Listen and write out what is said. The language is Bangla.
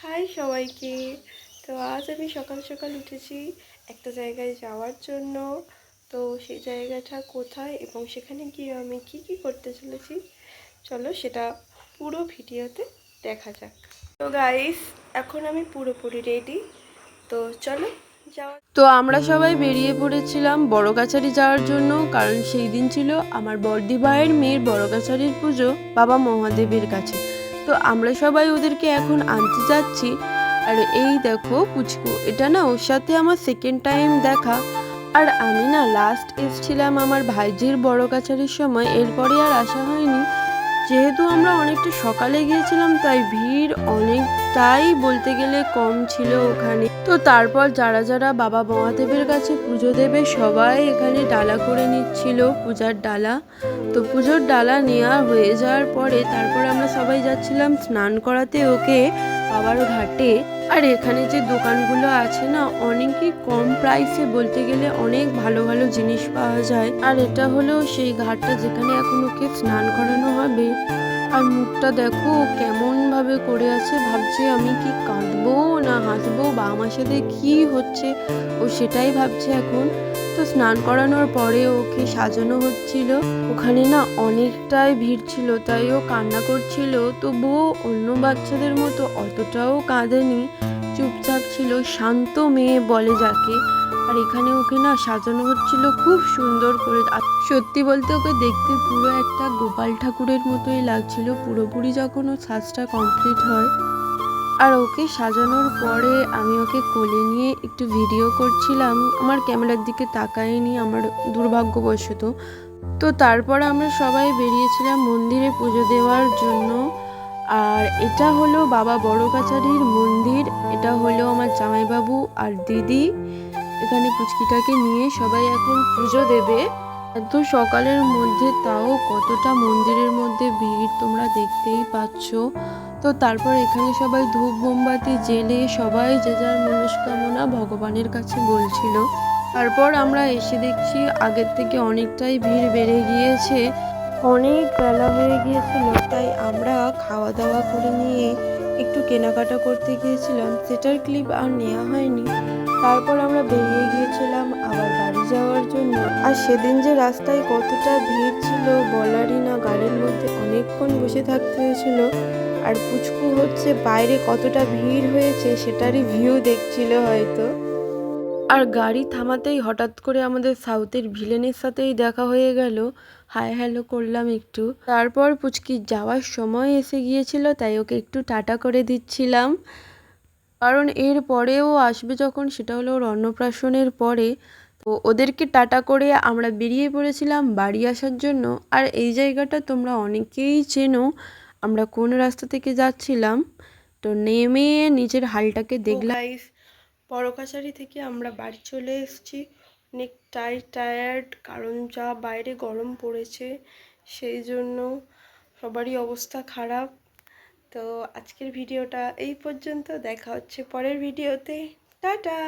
হাই সবাইকে। তো আজ আমি সকাল সকাল উঠেছি একটা জায়গায় যাওয়ার জন্য। তো সেই জায়গাটা কোথায় এবং সেখানে গিয়ে আমি কি কি করতে চলেছি চলো সেটা পুরো ভিডিওতে দেখা যাক। তো গাইস, এখন আমি পুরোপুরি রেডি, তো চলো যাওয়া। তো আমরা সবাই বেরিয়ে পড়েছিলাম বড়গাছারি যাওয়ার জন্য, কারণ সেই দিন ছিল আমার বড়দি ভাইয়ের মেয়ের বড়গাছারির পুজো বাবা মহাদেবের কাছে। তো আমরা সবাই ওদেরকে এখন আনতে যাচ্ছি। আর এই দেখো পুচকু, এটা না ওর সাথে আমার সেকেন্ড টাইম দেখা। আর আমি না লাস্ট এসেছিলাম আমার ভাইজির বড়গাছারির সময়, এরপরে আর আসা হয়নি। যেহেতু আমরা অনেকটা সকালে গিয়েছিলাম তাই ভিড় অনেকটাই বলতে গেলে কম ছিল ওখানে। তো তারপর যারা যারা বাবা মহাদেবের কাছে পুজো দেবে সবাই এখানে ডালা করে নিচ্ছিল, পূজার ডালা। তো পুজোর ডালা নেওয়া হয়ে যাওয়ার পরে তারপর আমরা সবাই যাচ্ছিলাম স্নান করাতে ওকে বাবার ঘাটে। আর এখানে যে দোকানগুলো আছে না, অনেকই কম প্রাইসে বলতে গেলে অনেক ভালো ভালো জিনিস পাওয়া যায়। আর এটা হলো সেই ঘাটটা যেখানে এখন ওকে স্নান করানো হবে। আর মুখটা দেখো কেমন ভাবে করে আছে, ভাবছে আমি কি কাঁদবো না হাসবো বা আমার সাথে কি হচ্ছে, ও সেটাই ভাবছে এখন। তো স্নান করানোর পরে ওকে সাজানো হচ্ছিল। ওখানে না অনেকটাই ভিড় ছিল তাই ও কান্না করছিল, তবুও অন্য বাচ্চাদের মতো অতটাও কাঁদেনি, চুপচাপ ছিল, শান্ত মেয়ে বলে যাকে। আর এখানে ওকে না সাজানো হচ্ছিল খুব সুন্দর করে। সত্যি বলতে ওকে দেখতে পুরো একটা গোপাল ঠাকুরের মতোই লাগছিল পুরোপুরি যখন ও সাজটা কমপ্লিট হয়। আর ওকে সাজানোর পরে আমি ওকে কোলে নিয়ে একটু ভিডিও করছিলাম, আমার ক্যামেরার দিকে তাকাইনি আমার দুর্ভাগ্যবশত। তো তারপর আমরা সবাই বেরিয়েছিলাম মন্দিরে পুজো দেওয়ার জন্য। আর এটা হলো বাবা বড়গাছারির মন্দির, এটা হলো আমার জামাইবাবু আর দিদি। এখানে পুচকিটাকে নিয়ে সবাই এখন পুজো দেবে। এত সকালের মধ্যে তাও কতটা মন্দিরের মধ্যে ভিড় তোমরা দেখতেই পাচ্ছ। তো তারপর এখানে সবাই ধূপ মোমবাতি জেলে সবাই যে যার মনস্কামনা ভগবানের কাছে বলছিল। তারপর আমরা এসে দেখছি আগের থেকে অনেকটাই ভিড় বেড়ে গিয়েছে, অনেক বেলা হয়ে গিয়েছিল, তাই আমরা খাওয়া দাওয়া করে নিয়ে একটু কেনাকাটা করতে গিয়েছিলাম, সেটার ক্লিপ আর নেওয়া হয়নি। তারপর আমরা বেরিয়ে গিয়েছিলাম আবার বাড়ি যাওয়ার জন্য। আর সেদিন যে রাস্তায় কতটা ভিড় ছিল বলারই না, গাড়ির মধ্যে অনেকক্ষণ বসে থাকতে হয়েছিল। আর পুচকু হচ্ছে বাইরে কতটা ভিড় হয়েছে সেটারই ভিউ দেখছিল হয়তো। আর গাড়ি থামাতেই হঠাৎ করে আমাদের সাউথের ভিলেনের সাথেই দেখা হয়ে গেল, হাই হ্যালো করলাম একটু। তারপর পুচকি যাওয়ার সময় এসে গিয়েছিল তাই ওকে একটু টাটা করে দিচ্ছিলাম, কারণ এর পরেও আসবে যখন, সেটা হলো ওর অন্নপ্রাশনের পরে। তো ওদেরকে টাটা করে আমরা বেরিয়ে পড়েছিলাম বাড়ি আসার জন্য। আর এই জায়গাটা তোমরা অনেকেই চেনো, আমরা কোন রাস্তা থেকে যাচ্ছিলাম। তো নেমে নিজের হালটাকে দেখলাম। গাইস, বড়কাছারি থেকে আমরা বাড়ি চলে এসেছি, অনেকটাই টায়ার্ড, কারণ যা বাইরে গরম পড়েছে সেই জন্য সবারই অবস্থা খারাপ। তো আজকের ভিডিওটা এই পর্যন্ত, দেখা হচ্ছে পরের ভিডিওতে। টাটা।